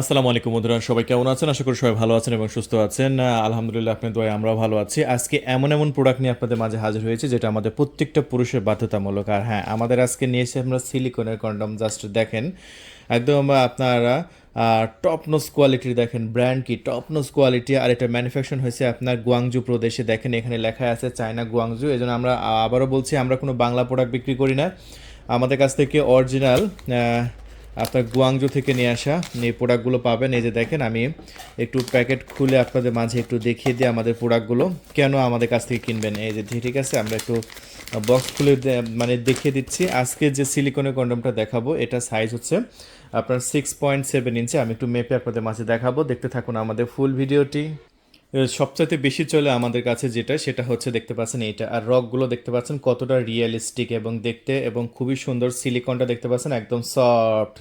আসসালামু আলাইকুম বন্ধুরা, সবাই কেমন আছেন? আশা করি সবাই ভালো আছেন এবং সুস্থ আছেন। আলহামদুলিল্লাহ, আপনার দোয়ায় আমরাও ভালো আছি। আজকে এমন এমন প্রোডাক্ট নিয়ে আপনাদের মাঝে হাজির হয়েছি যেটা আমাদের প্রত্যেকটা পুরুষের বাধ্যতামূলক। আর হ্যাঁ, আমাদের আজকে নিয়ে এসে আমরা সিলিকনের কন্ডম। জাস্ট দেখেন, একদম আপনারা টপ নোজ কোয়ালিটির, দেখেন ব্র্যান্ড কি টপ নোজ কোয়ালিটি। আর এটা ম্যানুফ্যাকচার হয়েছে আপনার গুয়াংজু প্রদেশে। দেখেন এখানে লেখা আছে চায়না গুয়াংজু। এই জন্য আমরা আবারও বলছি, আমরা কোনো বাংলা প্রোডাক্ট বিক্রি করি না। আমাদের কাছ থেকে অরিজিনাল আপনার গুয়াংজু থেকে নিয়ে আসা এই প্রোডাক্টগুলো পাবেন। এই যে দেখেন, আমি একটু প্যাকেট খুলে আপনাদের মাঝে একটু দেখিয়ে দিই আমাদের প্রোডাক্টগুলো কেন আমাদের কাছ থেকে কিনবেন। এই যে ঠিক আছে, আমরা একটু বক্স খুলে মানে দেখিয়ে দিচ্ছি। আজকে যে সিলিকনের কন্ডমটা দেখাবো, এটা সাইজ হচ্ছে আপনার 6.7 ইঞ্চি। আমি একটু মেপে আপনাদের মাঝে দেখাবো, দেখতে থাকুন আমাদের ফুল ভিডিওটি। সবচাইতে বেশি চলে আমাদের কাছে যেটা, সেটা হচ্ছে দেখতে পাচ্ছেন এইটা। আর রকগুলো দেখতে পাচ্ছেন কতটা রিয়েলিস্টিক এবং দেখতে, এবং খুবই সুন্দর। সিলিকনটা দেখতে পাচ্ছেন একদম সফট,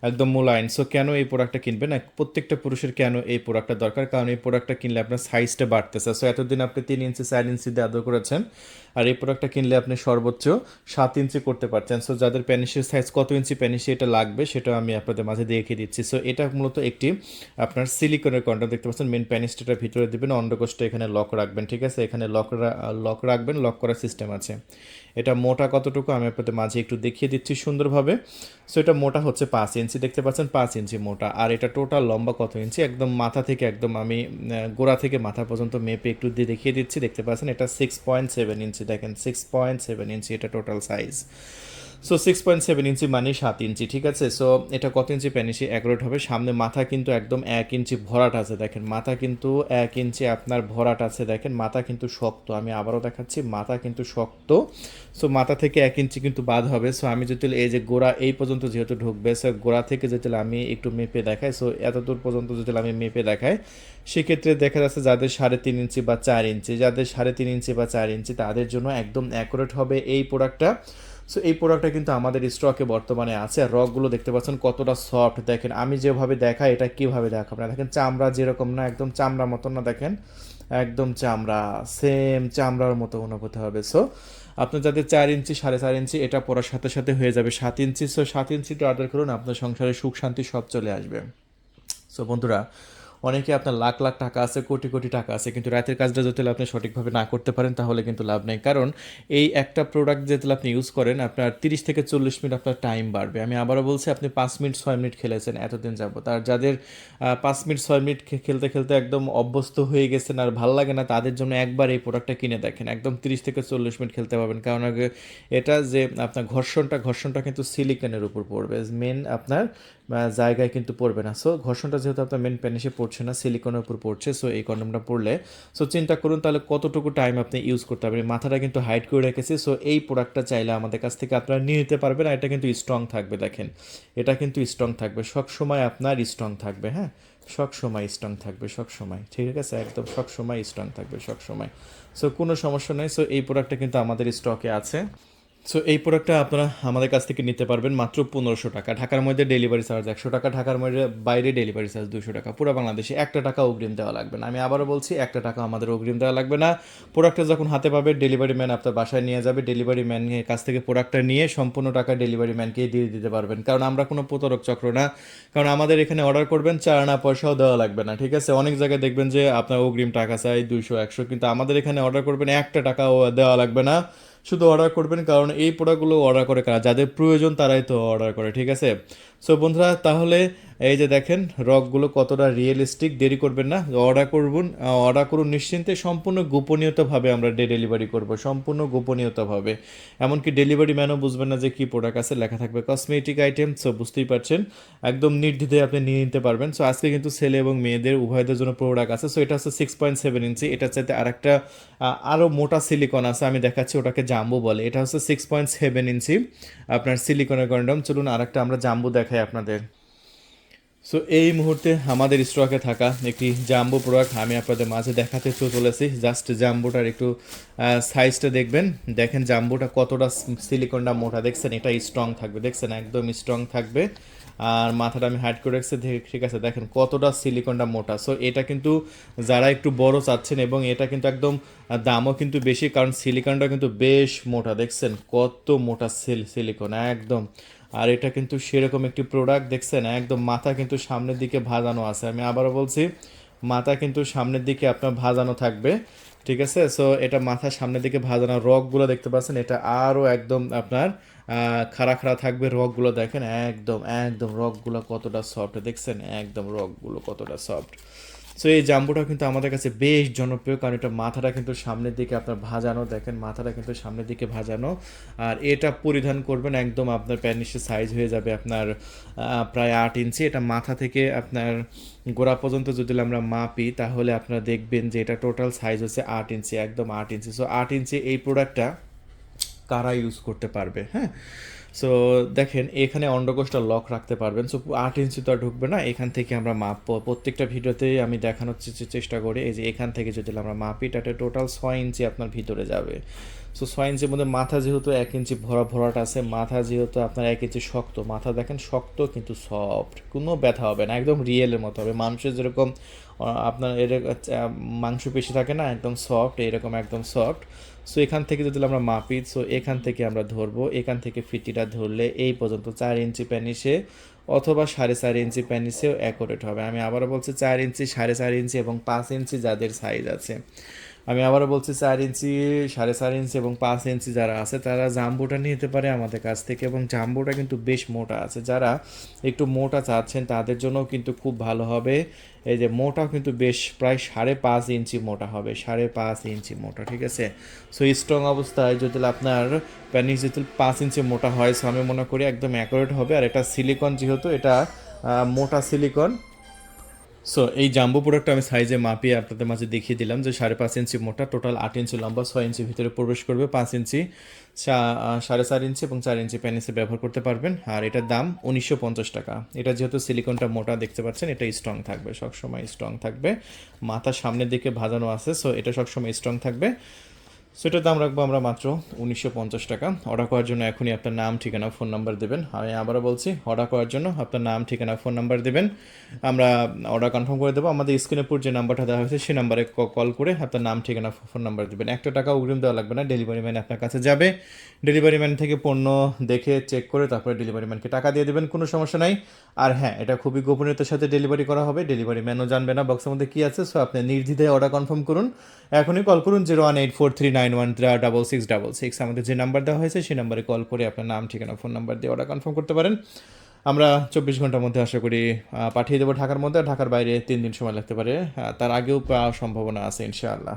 একদম মোলায়েম। সো কেন এই প্রোডাক্টটা কিনবেন? প্রত্যেকটা পুরুষের কেন এই প্রোডাক্টটা দরকার? কারণ এই প্রোডাক্টটা কিনলে আপনার সাইজটা বাড়তেছে। সো এতদিন আপনি 3 ইঞ্চি 4 ইঞ্চি দিয়ে আদর করেছেন, আর এই প্রোডাক্টটা কিনলে আপনি সর্বোচ্চ 7 ইঞ্চি করতে পারছেন। সো যাদের প্যানিসের সাইজ কত ইঞ্চি প্যানিসে এটা লাগবে, সেটা আমি আপনাদের মাঝে দেখিয়ে দিচ্ছি। সো এটা মূলত একটি আপনার সিলিকনের কন্ডম। দেখতে পাচ্ছেন মেন প্যানিসটা ভিতরে দেবেন, অন্ডকোষটা এখানে লক রাখবেন। ঠিক আছে, এখানে লক রাখবেন, লক করার সিস্টেম আছে। এটা মোটা কতটুকু আমি আপনাদের মাঝে একটু দেখিয়ে দিচ্ছি সুন্দরভাবে। সো এটা মোটা হচ্ছে 5 ইঞ্চি, দেখতে পাচ্ছেন 5 ইঞ্চি মোটা। আর এটা টোটাল লম্বা কত ইঞ্চি, একদম মাথা থেকে একদম আমি গোড়া থেকে মাথা পর্যন্ত মেপে একটু দিয়ে দেখিয়ে দিচ্ছি। দেখতে পাচ্ছেন এটা 6.7 ইঞ্চি। দেখেন 6.7 ইঞ্চি এটা টোটাল সাইজ। সো 6.7 ইঞ্চি মানে 7 ইঞ্চি। ঠিক আছে, সো এটা কত ইঞ্চি প্যানিসি অ্যাকুরেট হবে? সামনে মাথা কিন্তু একদম 1 ইঞ্চি ভরাট আছে। দেখেন মাথা কিন্তু 1 ইঞ্চি আপনার ভরাট আছে। দেখেন মাথা কিন্তু শক্ত, আমি আবারও দেখাচ্ছি, মাথা কিন্তু শক্ত। সো মাথা থেকে 1 ইঞ্চি কিন্তু বাদ হবে। সো আমি যদি এই যে গোড়া এই পর্যন্ত যেহেতু ঢুকবে, সো গোড়া থেকে যদি আমি একটু মেপে দেখাই, সো এত দূর পর্যন্ত যদি আমি মেপে দেখাই, সেক্ষেত্রে দেখা যাচ্ছে যাদের 3.5 ইঞ্চি বা 4 ইঞ্চি, যাদের 3.5 ইঞ্চি বা 4 ইঞ্চি, তাদের জন্য একদম অ্যাকুরেট হবে এই প্রোডাক্টটা। সো এই প্রোডাক্টটা কিন্তু আমাদের স্টকে বর্তমানে আছে। আর রকগুলো দেখতে পাচ্ছেন কতটা সফট। দেখেন আমি যেভাবে দেখাই, এটা কীভাবে দেখাবো না, দেখেন চামড়া যেরকম না, একদম চামড়ার মতন না, দেখেন একদম চামড়া, সেম চামড়ার মতো অনুভূতি হবে। সো আপনার যাদের 4 ইঞ্চি 4.5 ইঞ্চি, এটা পরার সাথে সাথে হয়ে যাবে 7 ইঞ্চি। সো 7 ইঞ্চিটা অর্ডার করুন, আপনার সংসারে সুখ শান্তি সব চলে আসবে। সো বন্ধুরা, অনেকে আপনার লাখ লাখ টাকা আছে, কোটি কোটি টাকা আছে, কিন্তু রাতের কাজটা যদি আপনি সঠিকভাবে না করতে পারেন, তাহলে কিন্তু লাভ নেই। কারণ এই একটা প্রোডাক্ট যেহেতু আপনি ইউজ করেন, আপনার 30 থেকে 40 মিনিট আপনার টাইম বাড়বে। আমি আবারও বলছি, আপনি 5 মিনিট 6 মিনিট খেলেছেন এতদিন যাবত, আর যাদের 5 মিনিট 6 মিনিট খেলতে খেলতে একদম অভ্যস্ত হয়ে গেছেন আর ভালো লাগে না, তাদের জন্য একবার এই প্রোডাক্টটা কিনে দেখেন, একদম 30 থেকে 40 মিনিট খেলতে পারবেন। কারণ আগে এটা যে আপনার ঘর্ষণটা কিন্তু সিলিকনের উপর পড়বে, মেন আপনার জায়গায় কিন্তু পড়বে না। সো ঘর্ষণটা যেহেতু আপনার মেন প্যানিসে পড়ছে না, সিলিকনের উপর পড়ছে, সো এই কন্ডমটা পড়লে, সো চিন্তা করুন তাহলে কতটুকু টাইম আপনি ইউজ করতে পারবেন। মাথাটা কিন্তু হাইড করে রেখেছি। সো এই প্রোডাক্টটা চাইলে আমাদের কাছ থেকে আপনারা নিয়ে নিতে পারবেন। আর এটা কিন্তু স্ট্রং থাকবে। দেখেন এটা কিন্তু স্ট্রং থাকবে, সব সময় আপনার স্ট্রং থাকবে। হ্যাঁ, সব সময় স্ট্রং থাকবে, সব সময়। ঠিক আছে, একদম সব সময় স্ট্রং থাকবে, সব সময়। সো কোনো সমস্যা নেই। সো এই প্রোডাক্টটা কিন্তু আমাদের স্টকে আছে। সো এই প্রোডাক্টটা আপনারা আমাদের কাছ থেকে নিতে পারবেন মাত্র 1500 টাকা। ঢাকার মধ্যে ডেলিভারি চার্জ 100 টাকা, ঢাকার মধ্যে বাইরে ডেলিভারি চার্জ 200 টাকা। পুরো বাংলাদেশে 1 টাকা অগ্রিম দেওয়া লাগবে না। আমি আবারও বলছি, 1 টাকা আমাদের অগ্রিম দেওয়া লাগবে না। প্রোডাক্টটা যখন হাতে পাবে, ডেলিভারি ম্যান আপনার বাসায় নিয়ে যাবে। ডেলিভারি ম্যানের কাছ থেকে প্রোডাক্টটা নিয়ে সম্পূর্ণ টাকা ডেলিভারি ম্যানকেই দিয়ে দিতে পারবেন। কারণ আমরা কোনো প্রতারক চক্র না। কারণ আমাদের এখানে অর্ডার করবেন, 4 আনা পয়সাও দেওয়া লাগবে না। ঠিক আছে, অনেক জায়গায় দেখবেন যে আপনার অগ্রিম টাকা চাই 200 100, কিন্তু আমাদের এখানে অর্ডার করবেন 1 টাকাও দেওয়া লাগবে না। শুধু অর্ডার করবেন। কারণ এই প্রোডাক্টগুলো অর্ডার করে কারা, যাদের প্রয়োজন তারাই তো অর্ডার করে। ঠিক আছে, সো বন্ধুরা, তাহলে এই যে দেখেন রকগুলো কতটা রিয়েলিস্টিক। দেরি করবেন না, অর্ডার করুন নিশ্চিন্তে। সম্পূর্ণ গোপনীয়তাভাবে আমরা ডেলিভারি করব, সম্পূর্ণ গোপনীয়তাভাবে। এমনকি ডেলিভারি ম্যানও বুঝবেন না যে কী প্রোডাক্ট আছে, লেখা থাকবে কসমেটিক আইটেম। সো বুঝতেই পারছেন, একদম নির্দ্বিধায় আপনি নিয়ে নিতে পারবেন। সো আজকে কিন্তু ছেলে এবং মেয়েদের উভয়দের জন্য প্রোডাক্ট আছে। সো এটা হচ্ছে 6.7 ইঞ্চি। এটার চাইতে আরেকটা আরও মোটা সিলিকন আছে, আমি দেখাচ্ছি, ওটাকে জাম্বু বলে। এটা হচ্ছে 6.7 ইঞ্চি আপনার সিলিকনের কন্ডম। চলুন আরেকটা আমরা জাম্বু দেখাই আপনাদের। সো এই মুহূর্তে আমাদের স্টকে থাকা একটি জাম্বো প্রোডাক্ট আমি আপনাদের মাঝে দেখাতে চলেছি। জাস্ট জাম্বোটার একটু সাইজটা দেখবেন। দেখেন জাম্বোটা কতটা সিলিকনটা মোটা, দেখছেন? এটা স্ট্রং থাকবে, দেখছেন একদম স্ট্রং থাকবে। আর মাথাটা আমি হাইড করে রাখছি, ঠিক আছে, দেখেন কতটা সিলিকনটা মোটা। সো এটা কিন্তু যারা একটু বড় চাচ্ছেন, এবং এটা কিন্তু একদম দামও কিন্তু বেশি, কারণ সিলিকনটা কিন্তু বেশ মোটা। দেখছেন কত মোটা সিলিকন একদম। আর এটা কিন্তু সেরকম একটি প্রোডাক্ট দেখছেন, একদম মাথা কিন্তু সামনের দিকে ভাজানো আছে। আমি আবারও বলছি, মাথা কিন্তু সামনের দিকে আপনার ভাজানো থাকবে, ঠিক আছে। সো এটা মাথা সামনের দিকে ভাজানো, রগগুলো দেখতে পাচ্ছেন, এটা আরও একদম আপনার খাড়া খাড়া থাকবে। রগগুলো দেখেন, একদম একদম রগগুলো কতটা সফট দেখছেন, একদম রগগুলো কতটা সফট। সো এই জাম্বুটা কিন্তু আমাদের কাছে বেশ জনপ্রিয়, কারণ এটা মাথাটা কিন্তু সামনের দিকে আপনার ভাজানো, দেখেন মাথাটা কিন্তু সামনের দিকে ভাজানো। আর এটা পরিধান করবেন একদম আপনার প্যানিসের সাইজ হয়ে যাবে আপনার প্রায় 8 ইঞ্চি। এটা মাথা থেকে আপনার গোড়া পর্যন্ত যদি আমরা মাপি, তাহলে আপনারা দেখবেন যে এটা টোটাল সাইজ হচ্ছে 8 ইঞ্চি, একদম 8 ইঞ্চি। সো 8 ইঞ্চি এই প্রোডাক্টটা কারা ইউজ করতে পারবে, হ্যাঁ। সো দেখেন এখানে অন্ডকোষটা লক রাখতে পারবেন। সো 8 ইঞ্চি তো আর ঢুকবে না, এখান থেকে আমরা মাপ প্রত্যেকটা ভিডিওতেই আমি দেখানোর চেষ্টা করি। এই যে এখান থেকে যদি আমরা মাপি, তাতে টোটাল 6 ইঞ্চি আপনার ভিতরে যাবে। সো 6 ইঞ্চির মধ্যে মাথা যেহেতু 1 ইঞ্চি ভরাট আছে, মাথা যেহেতু আপনার 1 ইঞ্চি শক্ত, মাথা দেখেন শক্ত কিন্তু সফট, কোনো ব্যথা হবে না, একদম রিয়েলের মতো হবে। মানুষের যেরকম আপনার এর মাংসপেশি থাকে না, একদম সফট, এরকম একদম সফট। সো এখান থেকে যদি আমরা মাপি, সো এখান থেকে আমরা ধরবো, এখান থেকে ফিটিটা ধরলে এই পর্যন্ত 4 ইঞ্চি প্যানিসে অথবা 4.5 ইঞ্চি প্যানিসেও অ্যাকুরেট হবে। আমি আবারও বলছি 4 ইঞ্চি, 4.5 ইঞ্চি এবং 5 ইঞ্চি যাদের সাইজ আছে। আমি আবারও বলছি 4 ইঞ্চি, 4.5 ইঞ্চি এবং 5 ইঞ্চি যারা আছে, তারা জাম্বোটা নিতে পারে আমাদের কাছ থেকে। এবং জাম্বোটা কিন্তু বেশ মোটা আছে, যারা একটু মোটা চাচ্ছেন তাদের জন্যও কিন্তু খুব ভালো হবে। এই যে মোটাও কিন্তু বেশ প্রায় 5.5 ইঞ্চি মোটা হবে, 5.5 ইঞ্চি মোটা, ঠিক আছে। সো স্ট্রং অবস্থায় যদি আপনার প্যানিস যদি 5 ইঞ্চি মোটা হয়, সো আমি মনে করি একদম অ্যাকুরেট হবে। আর এটা সিলিকন, যেহেতু এটা মোটা সিলিকন। সো এই জাম্বো প্রোডাক্টটা আমি সাইজে মাপিয়ে আপনাদের মাঝে দেখিয়ে দিলাম যে 5.5 ইঞ্চি মোটা, টোটাল 8 ইঞ্চি লম্বা, 6 ইঞ্চি ভিতরে প্রবেশ করবে, 5 ইঞ্চি, 4.5 ইঞ্চি এবং 4 ইঞ্চি প্যানিসে ব্যবহার করতে পারবেন। আর এটার দাম 1950 টাকা। এটা যেহেতু সিলিকনটা মোটা দেখতে পাচ্ছেন, এটা স্ট্রং থাকবে, সবসময় স্ট্রং থাকবে। মাথা সামনের দিকে ভাজানো আছে, সো এটা সবসময় স্ট্রং থাকবে। সো এটার দাম রাখবো আমরা মাত্র 1950 টাকা। অর্ডার করার জন্য এখনই আপনার নাম, ঠিকানা, ফোন নাম্বার দেবেন। আমি আবারও বলছি, অর্ডার করার জন্য আপনার নাম, ঠিকানা, ফোন নাম্বার দেবেন, আমরা অর্ডার কনফার্ম করে দেবো। আমাদের স্ক্রিনের উপর যে নাম্বারটা দেওয়া হয়েছে সেই নাম্বারে কল করে আপনার নাম, ঠিকানা, ফোন নাম্বার দেবেন। 1 টাকা অগ্রিম দেওয়া লাগবে না, ডেলিভারি ম্যান আপনার কাছে যাবে, ডেলিভারি ম্যান থেকে পণ্য দেখে চেক করে তারপরে ডেলিভারি ম্যানকে টাকা দিয়ে দেবেন, কোনো সমস্যা নাই। আর হ্যাঁ, এটা খুবই গোপনীয়তার সাথে ডেলিভারি করা হবে, ডেলিভারি ম্যানও জানবে না বক্সের মধ্যে কী আছে। সো আপনি নির্দ্বিধায় অর্ডার কনফার্ম করুন, এখনই কল করুন 01843916666। আমাদের যে নাম্বার দেওয়া হয়েছে সেই নাম্বারে কল করে আপনার নাম, ঠিকানা, ফোন নাম্বার দিয়ে অর্ডার কনফার্ম করতে পারেন। আমরা 24 ঘন্টার মধ্যে আশা করি পাঠিয়ে দেবো ঢাকার মধ্যে। ঢাকার বাইরে 3 দিন সময় লাগতে পারে, তার আগেও পাওয়ার সম্ভাবনা আছে ইনশাআল্লাহ।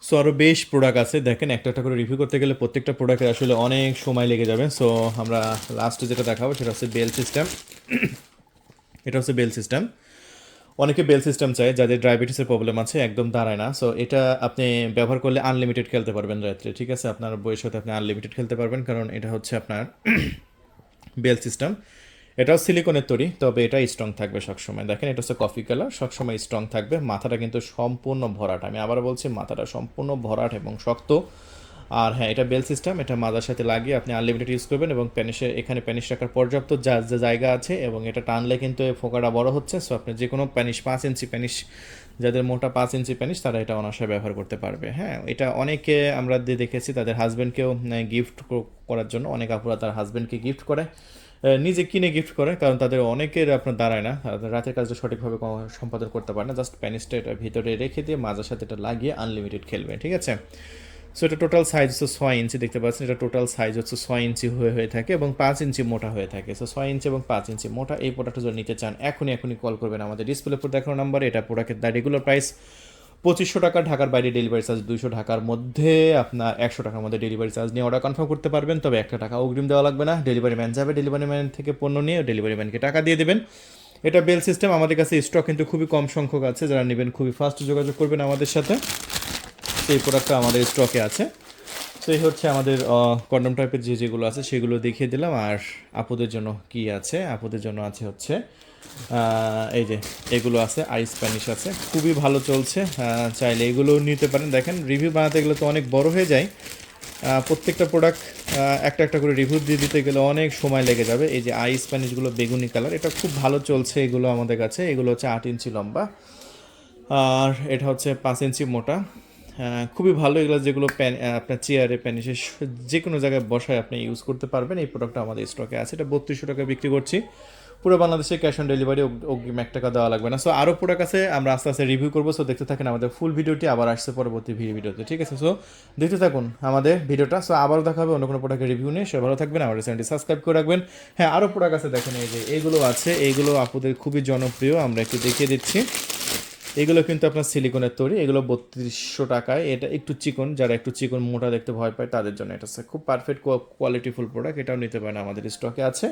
সো আরও বেশ প্রোডাক্ট আছে, দেখেন একটা একটা করে রিভিউ করতে গেলে প্রত্যেকটা প্রোডাক্টের আসলে অনেক সময় লেগে যাবে। সো আমরা লাস্টে যেটা দেখাবো সেটা হচ্ছে বেল সিস্টেম। এটা হচ্ছে বেল সিস্টেম। অনেকে বেল সিস্টেম চায় যাদের ডায়াবেটিসের প্রবলেম আছে, একদম দাঁড়ায় না। সো এটা আপনি ব্যবহার করলে আনলিমিটেড খেলতে পারবেন রাত্রে, ঠিক আছে। আপনার বইয়ের সাথে আপনি আনলিমিটেড খেলতে পারবেন, কারণ এটা হচ্ছে আপনার বেল সিস্টেম। এটাও সিলিকনের তৈরি, তবে এটা স্ট্রং থাকবে সবসময়। দেখেন এটা হচ্ছে কফি কালার, সবসময় স্ট্রং থাকবে। মাথাটা কিন্তু সম্পূর্ণ ভরাট, আমি আবার বলছি মাথাটা সম্পূর্ণ ভরাট এবং শক্ত। আর হ্যাঁ, এটা বেল সিস্টেম, এটা মাথার সাথে লাগিয়ে আপনি আনলিমিটেড ইউজ করবেন। এবং প্যানিসে এখানে প্যানিস রাখার পর্যাপ্ত যে জায়গা আছে, এবং এটা টানলে কিন্তু এই ফোকাটা বড় হচ্ছে। সো আপনি যে কোনো প্যানিস, 5 ইঞ্চি প্যানিস, যাদের মোটা 5 ইঞ্চি প্যানিস, তারা এটা অনায়াসে ব্যবহার করতে পারবে। হ্যাঁ, এটা অনেকে আমরা দেখেছি তাদের হাজব্যান্ডকেও গিফট করার জন্য, অনেক আপুরা তার হাজব্যান্ডকে গিফট করে, নিজে কিনে গিফট করে, কারণ তাদের অনেকের আপনার দাঁড়ায় না, রাতের কাজটা সঠিকভাবে সম্পাদন করতে পারে না। জাস্ট প্যানিসটা এটা ভিতরে রেখে দিয়ে মাজার সাথে এটা লাগিয়ে আনলিমিটেড খেলবে, ঠিক আছে। সো এটা টোটাল সাইজ হচ্ছে 6 ইঞ্চি, দেখতে পাচ্ছেন এটা টোটাল সাইজ হচ্ছে 6 ইঞ্চি হয়ে থাকে এবং 5 ইঞ্চি মোটা হয়ে থাকে। সো 6 ইঞ্চি এবং 5 ইঞ্চি মোটা এই প্রোডাক্টটা যদি নিতে চান, এখনই কল করবেন আমাদের ডিসপ্লে উপর দেখানো নাম্বারে। এটা প্রোডাক্টের রেগুলার প্রাইস 2500 টাকা, ঢাকার বাইরে ডেলিভারি চার্জ 200, ঢাকার মধ্যে আপনার 100 টাকার মধ্যে ডেলিভারি চার্জ নিয়ে অর্ডার কনফার্ম করতে পারবেন। তবে 1 টাকা অগ্রিম দেওয়া লাগবে না, ডেলিভারি ম্যান যাবে, ডেলিভারি ম্যান থেকে পণ্য নিয়ে ডেলিভারি ম্যানকে টাকা দিয়ে দেবেন। এটা বেল সিস্টেম, আমাদের কাছে স্টক কিন্তু খুবই কম সংখ্যক আছে, যারা নেবেন খুবই ফাস্ট যোগাযোগ করবেন আমাদের সাথে। সেই প্রোডাক্টটা আমাদের স্টকে আছে। তো এই হচ্ছে আমাদের কন্ডম টাইপের যেগুলো আছে সেগুলো দেখিয়ে দিলাম। আর আপুদের জন্য কি আছে, আপুদের জন্য আছে হচ্ছে এই যে এগুলো আছে, আইস স্প্যানিশ আছে, খুবই ভালো চলছে, চাইলে এগুলো নিতে পারেন। দেখেন রিভিউ বানাতে গেলে তো অনেক বড় হয়ে যায়, প্রত্যেকটা প্রোডাক্ট একটা একটা করে রিভিউ দিয়ে দিতে গেলে অনেক সময় লেগে যাবে। এই যে আইস স্প্যানিশগুলো বেগুনি কালার, এটা খুব ভালো চলছে এগুলো আমাদের কাছে। এগুলো হচ্ছে 8 ইঞ্চি লম্বা, আর এটা হচ্ছে 5 ইঞ্চি মোটা। খুবই ভালো এগুলো, যেগুলো প্যান আপনার চেয়ারে প্যানিসে যে কোনো জায়গায় বসায় আপনি ইউজ করতে পারবেন। এই প্রোডাক্টটা আমাদের স্টকে আছে, এটা 3200 টাকা বিক্রি করছি। পুরো বাংলাদেশে ক্যাশ অন ডেলিভারি, অগ্রিম 1 টাকা দেওয়া লাগবে না। সো আরও প্রোডাক্ট আছে, আমরা আস্তে আস্তে রিভিউ করবো। সো দেখতে থাকেন আমাদের ফুল ভিডিওটি, আবার আসছে পরবর্তী ভিডিওতে, ঠিক আছে? সো দেখতে থাকুন আমাদের ভিডিওটা। সো আবারও দেখা হবে অন্য কোনো প্রোডাক্টের রিভিউ নিয়ে। সবাই ভালো থাকবেন, আমাদের চ্যানেলটি সাবস্ক্রাইব করে রাখবেন। হ্যাঁ, আরও প্রোডাক্ট আছে, দেখেন এই যে এইগুলো আছে, এইগুলো আপুদের খুবই জনপ্রিয়, আমরা একটু দেখিয়ে দিচ্ছি। এগুলো কিন্তু আপনার সিলিকনের তৈরি, এগুলো 3200 টাকায়। এটা একটু চিকন, যারা একটু চিকন মোটা দেখতে ভয় পায় তাদের জন্য এটা হচ্ছে খুব পারফেক্ট কোয়ালিটিফুল প্রোডাক্ট, এটাও নিতে পারেন, আমাদের স্টকে আছে।